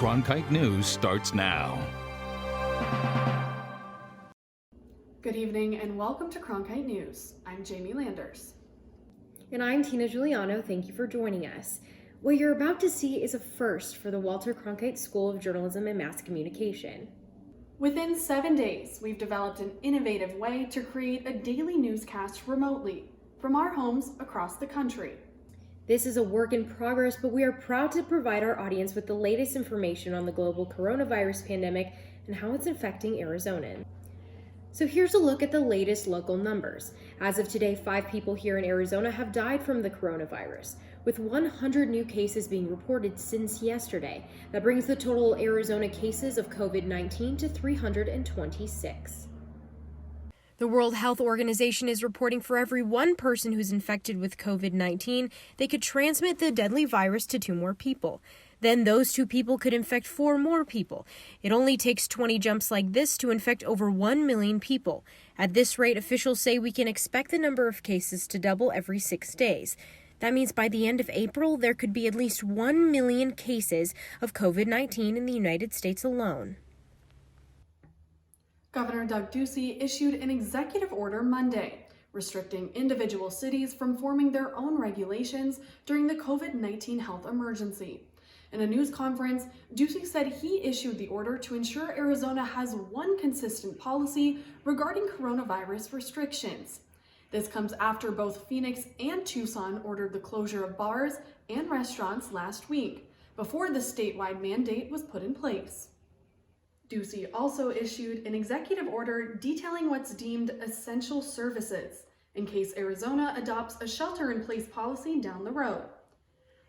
Cronkite News starts now. Good evening and welcome to Cronkite News. I'm Jamie Landers. And I'm Tina Giuliano. Thank you for joining us. What you're about to see is a first for the Walter Cronkite School of Journalism and Mass Communication. Within 7 days, we've developed an innovative way to create a daily newscast remotely from our homes across the country. This is a work in progress, but we are proud to provide our audience with the latest information on the global coronavirus pandemic and how it's affecting Arizona. So here's a look at the latest local numbers. As of today, 5 people here in Arizona have died from the coronavirus, with 100 new cases being reported since yesterday. That brings the total Arizona cases of COVID-19 to 326. The World Health Organization is reporting for every one person who's infected with COVID-19, they could transmit the deadly virus to 2 more people. Then those 2 people could infect 4 more people. It only takes 20 jumps like this to infect over 1 million people. At this rate, officials say we can expect the number of cases to double every 6 days. That means by the end of April, there could be at least 1 million cases of COVID-19 in the United States alone. Governor Doug Ducey issued an executive order Monday, restricting individual cities from forming their own regulations during the COVID-19 health emergency. In a news conference, Ducey said he issued the order to ensure Arizona has one consistent policy regarding coronavirus restrictions. This comes after both Phoenix and Tucson ordered the closure of bars and restaurants last week, before the statewide mandate was put in place. Ducey also issued an executive order detailing what's deemed essential services, in case Arizona adopts a shelter-in-place policy down the road.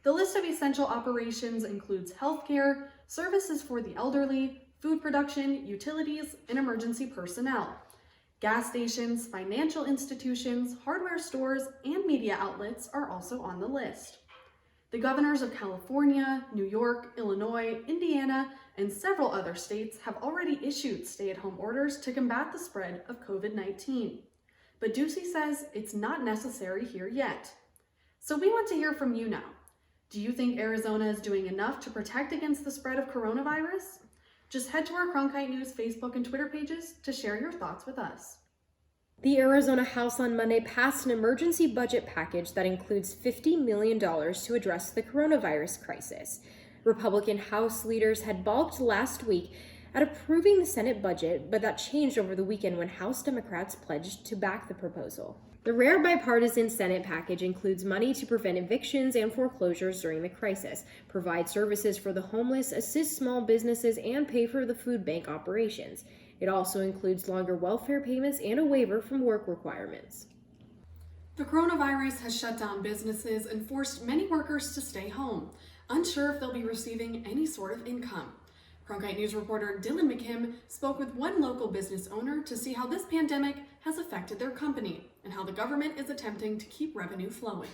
The list of essential operations includes healthcare, services for the elderly, food production, utilities, and emergency personnel. Gas stations, financial institutions, hardware stores, and media outlets are also on the list. The governors of California, New York, Illinois, Indiana, and several other states have already issued stay-at-home orders to combat the spread of COVID-19. But Ducey says it's not necessary here yet. So we want to hear from you now. Do you think Arizona is doing enough to protect against the spread of coronavirus? Just head to our Cronkite News Facebook and Twitter pages to share your thoughts with us. The Arizona House on Monday passed an emergency budget package that includes $50 million to address the coronavirus crisis. Republican House leaders had balked last week at approving the Senate budget, but that changed over the weekend when House Democrats pledged to back the proposal. The rare bipartisan Senate package includes money to prevent evictions and foreclosures during the crisis, provide services for the homeless, assist small businesses, and pay for the food bank operations. It also includes longer welfare payments and a waiver from work requirements. The coronavirus has shut down businesses and forced many workers to stay home, unsure if they'll be receiving any sort of income. Cronkite News reporter Dylan McKim spoke with one local business owner to see how this pandemic has affected their company and how the government is attempting to keep revenue flowing.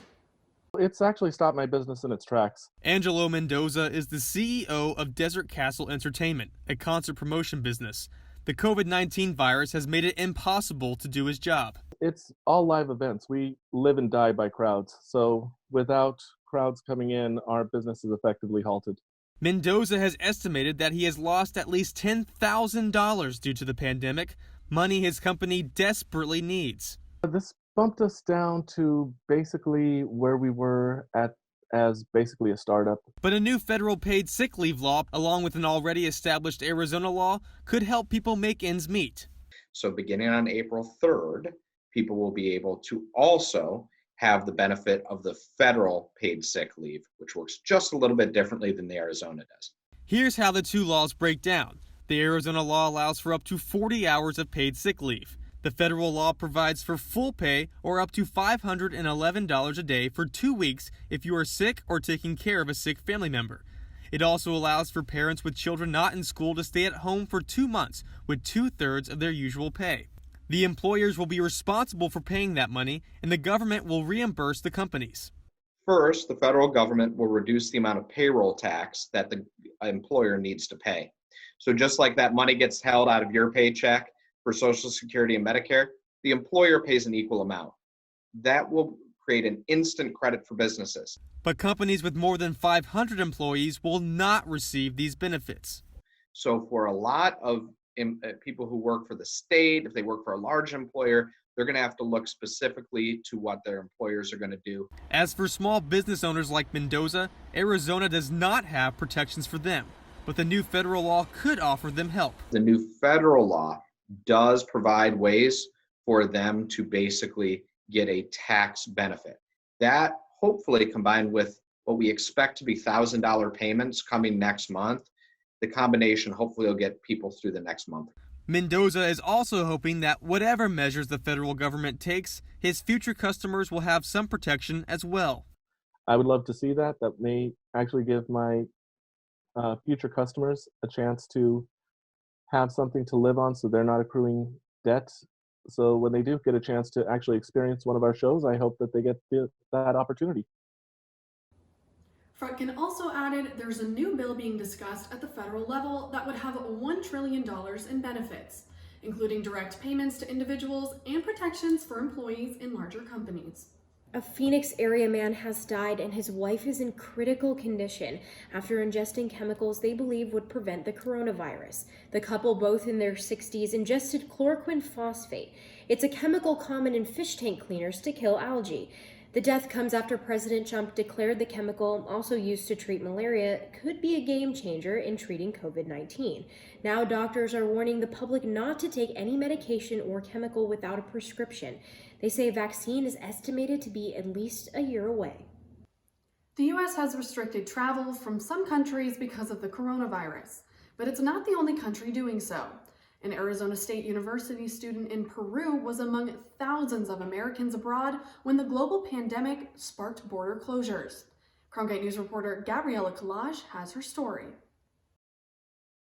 It's actually stopped my business in its tracks. Angelo Mendoza is the CEO of Desert Castle Entertainment, a concert promotion business. The COVID-19 virus has made it impossible to do his job. It's all live events. We live and die by crowds. So without crowds coming in, our business is effectively halted. Mendoza has estimated that he has lost at least $10,000 due to the pandemic, money his company desperately needs. This bumped us down to basically where we were at as basically a startup. But a new federal paid sick leave law, along with an already established Arizona law, could help people make ends meet. So beginning on April 3rd, people will be able to also have the benefit of the federal paid sick leave, which works just a little bit differently than the Arizona does. Here's how the 2 laws break down. The Arizona law allows for up to 40 hours of paid sick leave. The federal law provides for full pay or up to $511 a day for 2 weeks if you are sick or taking care of a sick family member. It also allows for parents with children not in school to stay at home for 2 months with 2/3 of their usual pay. The employers will be responsible for paying that money, and the government will reimburse the companies. First, the federal government will reduce the amount of payroll tax that the employer needs to pay. So just like that money gets held out of your paycheck for Social Security and Medicare, the employer pays an equal amount. That will create an instant credit for businesses. But companies with more than 500 employees will not receive these benefits. So for a lot of people who work for the state, if they work for a large employer, they're going to have to look specifically to what their employers are going to do. As for small business owners like Mendoza, Arizona does not have protections for them, but the new federal law could offer them help. The new federal law does provide ways for them to basically get a tax benefit. That hopefully combined with what we expect to be $1,000 payments coming next month, the combination hopefully will get people through the next month. Mendoza is also hoping that whatever measures the federal government takes, his future customers will have some protection as well. I would love to see that. That may actually give my future customers a chance to have something to live on so they're not accruing debt. So when they do get a chance to actually experience one of our shows, I hope that they get that opportunity. Frutkin also added there's a new bill being discussed at the federal level that would have $1 trillion in benefits, including direct payments to individuals and protections for employees in larger companies. A Phoenix area man has died and his wife is in critical condition after ingesting chemicals they believe would prevent the coronavirus. The couple, both in their 60s, ingested chloroquine phosphate. It's a chemical common in fish tank cleaners to kill algae. The death comes after President Trump declared the chemical, also used to treat malaria, could be a game changer in treating COVID-19. Now doctors are warning the public not to take any medication or chemical without a prescription. They say a vaccine is estimated to be at least a year away. The U.S. has restricted travel from some countries because of the coronavirus, but it's not the only country doing so. An Arizona State University student in Peru was among thousands of Americans abroad when the global pandemic sparked border closures. Cronkite News reporter Gabriella Collage has her story.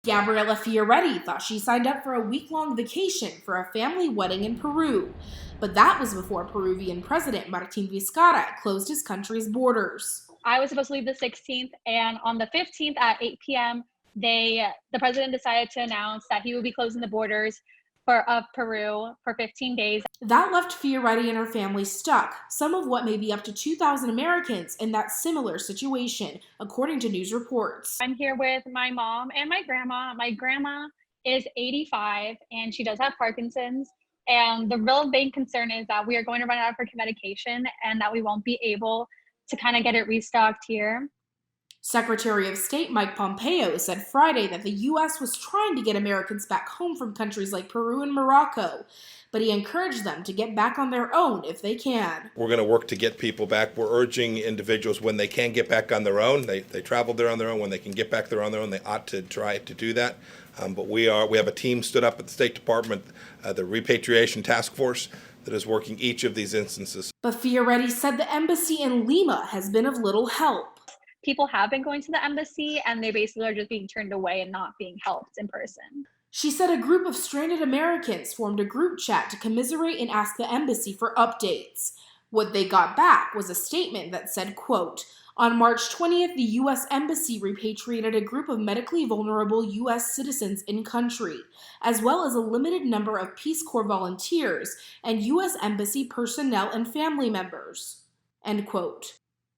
Gabriella Fioretti thought she signed up for a week-long vacation for a family wedding in Peru. But that was before Peruvian President Martin Vizcarra closed his country's borders. I was supposed to leave the 16th, and on the 15th at 8 p.m., the president decided to announce that he would be closing the borders of Peru for 15 days. That left Fioretti and her family stuck, some of what may be up to 2,000 Americans in that similar situation, according to news reports. I'm here with my mom and my grandma. My grandma is 85 and she does have Parkinson's. And the real big concern is that we are going to run out of her medication and that we won't be able to kind of get it restocked here. Secretary of State Mike Pompeo said Friday that the U.S. was trying to get Americans back home from countries like Peru and Morocco, but he encouraged them to get back on their own if they can. We're going to work to get people back. We're urging individuals when they can get back on their own, they traveled there on their own, when they can get back there on their own, they ought to try to do that. But we have a team stood up at the State Department, the Repatriation Task Force, that is working each of these instances. But Fioretti said the embassy in Lima has been of little help. People have been going to the embassy and they basically are just being turned away and not being helped in person. She said a group of stranded Americans formed a group chat to commiserate and ask the embassy for updates. What they got back was a statement that said, quote, on March 20th, the U.S. Embassy repatriated a group of medically vulnerable U.S. citizens in country, as well as a limited number of Peace Corps volunteers and U.S. Embassy personnel and family members, end quote.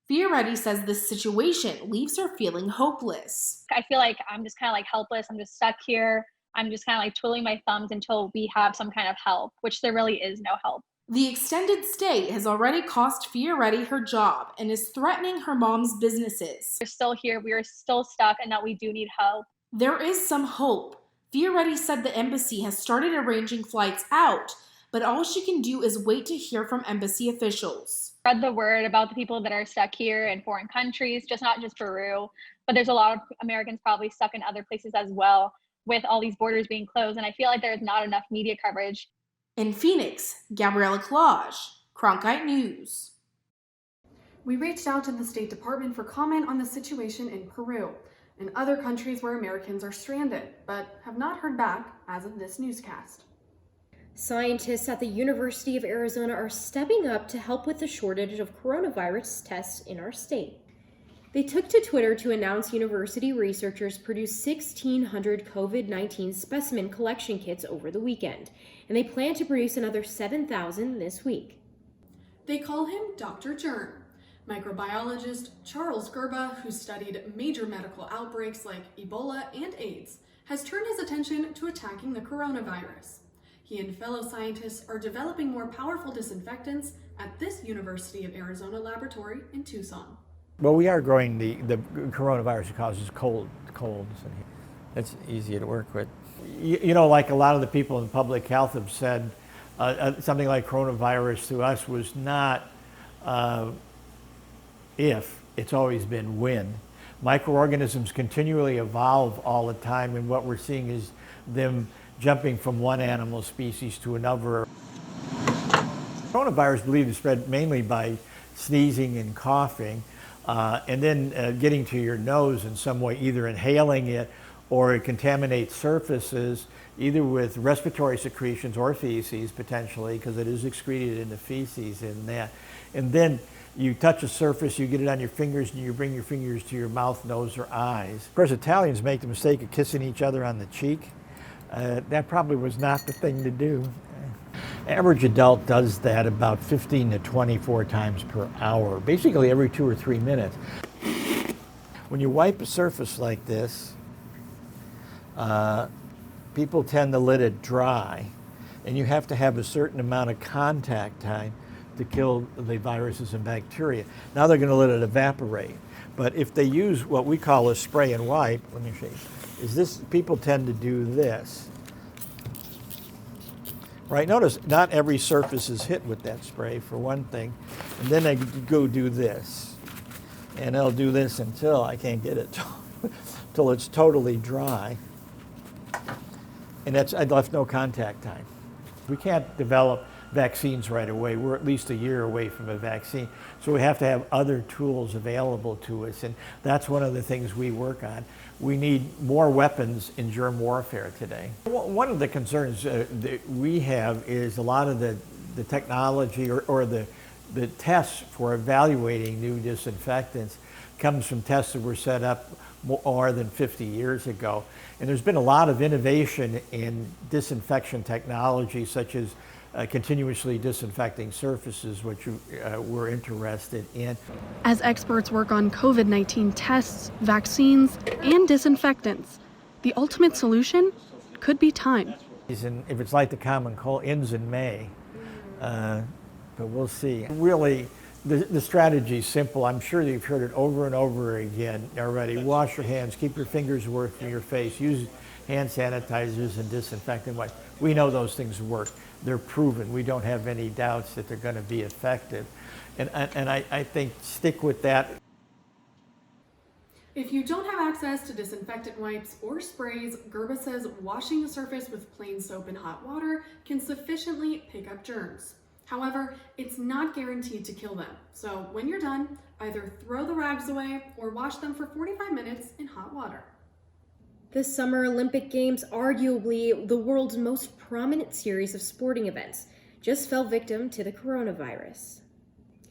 Fioretti says this situation leaves her feeling hopeless. I feel like I'm just kind of like helpless. I'm just stuck here. I'm just kind of like twiddling my thumbs until we have some kind of help, which there really is no help. The extended stay has already cost Fioretti her job and is threatening her mom's businesses. We're still here. We are still stuck and that we do need help. There is some hope. Fioretti said the embassy has started arranging flights out, but all she can do is wait to hear from embassy officials. Spread the word about the people that are stuck here in foreign countries, not just Peru, but there's a lot of Americans probably stuck in other places as well with all these borders being closed. And I feel like there's not enough media coverage. In Phoenix, Gabriella Collage, Cronkite News. We reached out to the State Department for comment on the situation in Peru and other countries where Americans are stranded, but have not heard back as of this newscast. Scientists at the University of Arizona are stepping up to help with the shortage of coronavirus tests in our state. They took to Twitter to announce university researchers produced 1,600 COVID-19 specimen collection kits over the weekend, and they plan to produce another 7,000 this week. They call him Dr.Germ. Microbiologist Charles Gerba, who studied major medical outbreaks like Ebola and AIDS, has turned his attention to attacking the coronavirus. He and fellow scientists are developing more powerful disinfectants at this University of Arizona laboratory in Tucson. Well, we are growing the coronavirus that causes colds. It's easier to work with. You know, like a lot of the people in public health have said, something like coronavirus to us was not if, it's always been when. Microorganisms continually evolve all the time, and what we're seeing is them jumping from one animal species to another. Coronavirus believed to spread mainly by sneezing and coughing, and then getting to your nose in some way, either inhaling it or it contaminates surfaces, either with respiratory secretions or feces potentially, because it is excreted in the feces in that. And then you touch a surface, you get it on your fingers, and you bring your fingers to your mouth, nose, or eyes. Of course, Italians make the mistake of kissing each other on the cheek. That probably was not the thing to do. Average adult does that about 15 to 24 times per hour, basically every 2 or 3 minutes. When you wipe a surface like this, people tend to let it dry, and you have to have a certain amount of contact time to kill the viruses and bacteria. Now they're going to let it evaporate. But if they use what we call a spray and wipe, let me show you, is this, people tend to do this. Right, notice not every surface is hit with that spray for one thing, and then they go do this. And they'll do this until I can't get it, till it's totally dry. And that's, I left no contact time. We can't develop vaccines right away. We're at least a year away from a vaccine. So we have to have other tools available to us, and that's one of the things we work on. We need more weapons in germ warfare today. One of the concerns that we have is a lot of the technology or the tests for evaluating new disinfectants comes from tests that were set up more than 50 years ago. And there's been a lot of innovation in disinfection technology, such as continuously disinfecting surfaces, which we're interested in. As experts work on COVID-19 tests, vaccines, and disinfectants, the ultimate solution could be time. If it's like the common cold, ends in May, but we'll see. Really, the strategy is simple. I'm sure you've heard it over and over again already. Wash your hands, keep your fingers away from your face, use hand sanitizers and disinfectant wipes. We know those things work. They're proven. We don't have any doubts that they're going to be effective. And I think stick with that. If you don't have access to disinfectant wipes or sprays, Gerba says washing a surface with plain soap and hot water can sufficiently pick up germs. However, it's not guaranteed to kill them. So when you're done, either throw the rags away or wash them for 45 minutes in hot water. The Summer Olympic Games, arguably the world's most prominent series of sporting events, just fell victim to the coronavirus.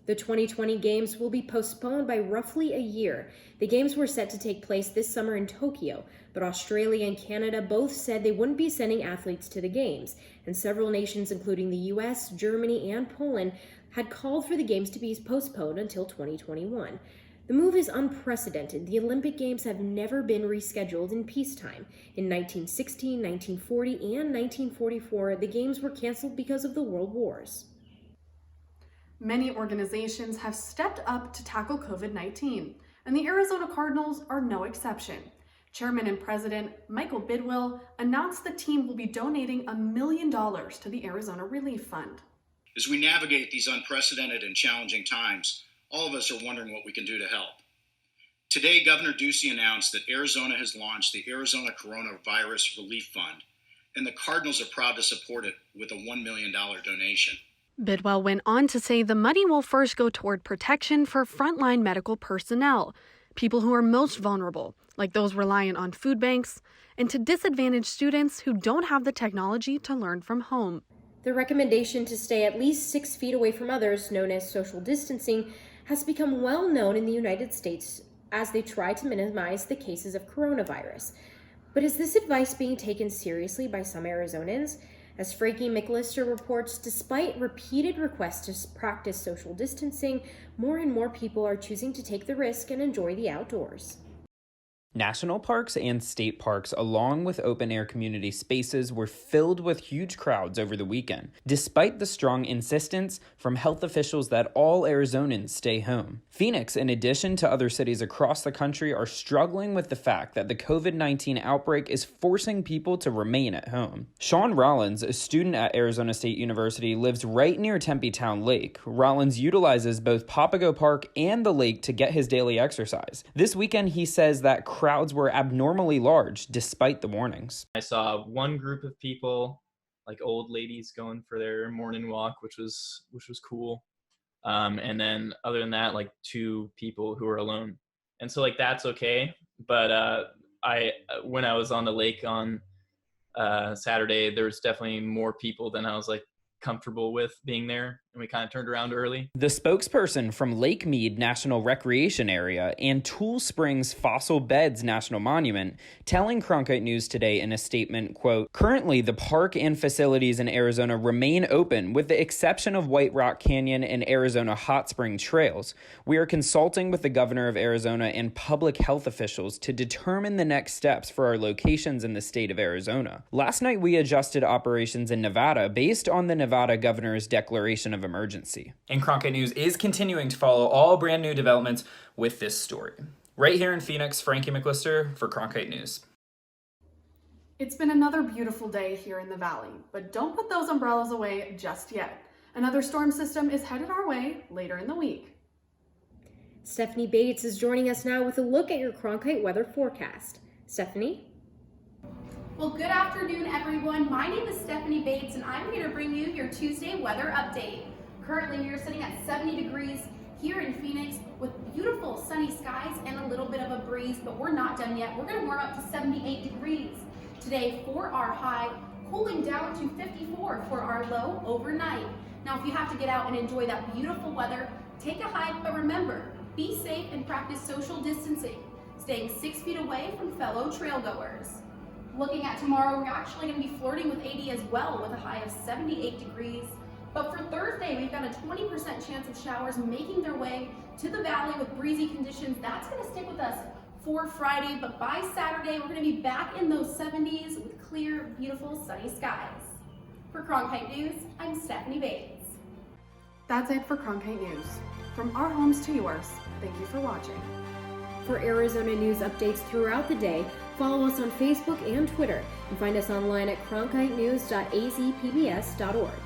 The 2020 Games will be postponed by roughly a year. The Games were set to take place this summer in Tokyo, but Australia and Canada both said they wouldn't be sending athletes to the Games, and several nations, including the US, Germany, and Poland, had called for the Games to be postponed until 2021. The move is unprecedented. The Olympic Games have never been rescheduled in peacetime. In 1916, 1940, and 1944, the Games were canceled because of the World Wars. Many organizations have stepped up to tackle COVID-19, and the Arizona Cardinals are no exception. Chairman and President Michael Bidwell announced the team will be donating $1 million to the Arizona Relief Fund. As we navigate these unprecedented and challenging times, all of us are wondering what we can do to help. Today, Governor Ducey announced that Arizona has launched the Arizona Coronavirus Relief Fund, and the Cardinals are proud to support it with a $1 million donation. Bidwell went on to say the money will first go toward protection for frontline medical personnel, people who are most vulnerable, like those reliant on food banks, and to disadvantaged students who don't have the technology to learn from home. The recommendation to stay at least 6 feet away from others, known as social distancing, has become well known in the United States as they try to minimize the cases of coronavirus. But is this advice being taken seriously by some Arizonans? As Frankie McLister reports, despite repeated requests to practice social distancing, more and more people are choosing to take the risk and enjoy the outdoors. National parks and state parks, along with open-air community spaces, were filled with huge crowds over the weekend, despite the strong insistence from health officials that all Arizonans stay home. Phoenix, in addition to other cities across the country, are struggling with the fact that the COVID-19 outbreak is forcing people to remain at home. Sean Rollins, a student at Arizona State University, lives right near Tempe Town Lake. Rollins utilizes both Papago Park and the lake to get his daily exercise. This weekend, he says that crowds were abnormally large despite the warnings. I saw one group of people, like old ladies, going for their morning walk, which was cool. And then other than that, like 2 people who were alone. And so like that's okay. But when I was on the lake on Saturday, there was definitely more people than I was like comfortable with being there, and we kind of turned around early. The spokesperson from Lake Mead National Recreation Area and Tool Springs Fossil Beds National Monument telling Cronkite News today in a statement, quote, "Currently, the park and facilities in Arizona remain open with the exception of White Rock Canyon and Arizona Hot Spring Trails. We are consulting with the governor of Arizona and public health officials to determine the next steps for our locations in the state of Arizona. Last night, we adjusted operations in Nevada based on the Nevada governor's declaration of emergency." And Cronkite News is continuing to follow all brand new developments with this story. Right here in Phoenix, Frankie McLister for Cronkite News. It's been another beautiful day here in the valley, but don't put those umbrellas away just yet. Another storm system is headed our way later in the week. Stephanie Bates is joining us now with a look at your Cronkite weather forecast. Stephanie? Well, good afternoon, everyone. My name is Stephanie Bates, and I'm here to bring you your Tuesday weather update. Currently, we are sitting at 70 degrees here in Phoenix with beautiful sunny skies and a little bit of a breeze, but we're not done yet. We're going to warm up to 78 degrees today for our high, cooling down to 54 for our low overnight. Now, if you have to get out and enjoy that beautiful weather, take a hike, but remember, be safe and practice social distancing, staying 6 feet away from fellow trailgoers. Looking at tomorrow, we're actually going to be flirting with 80 as well with a high of 78 degrees. But for Thursday, we've got a 20% chance of showers making their way to the valley with breezy conditions. That's going to stick with us for Friday, but by Saturday, we're going to be back in those 70s with clear, beautiful, sunny skies. For Cronkite News, I'm Stephanie Bates. That's it for Cronkite News. From our homes to yours, thank you for watching. For Arizona news updates throughout the day, follow us on Facebook and Twitter, and find us online at cronkitenews.azpbs.org.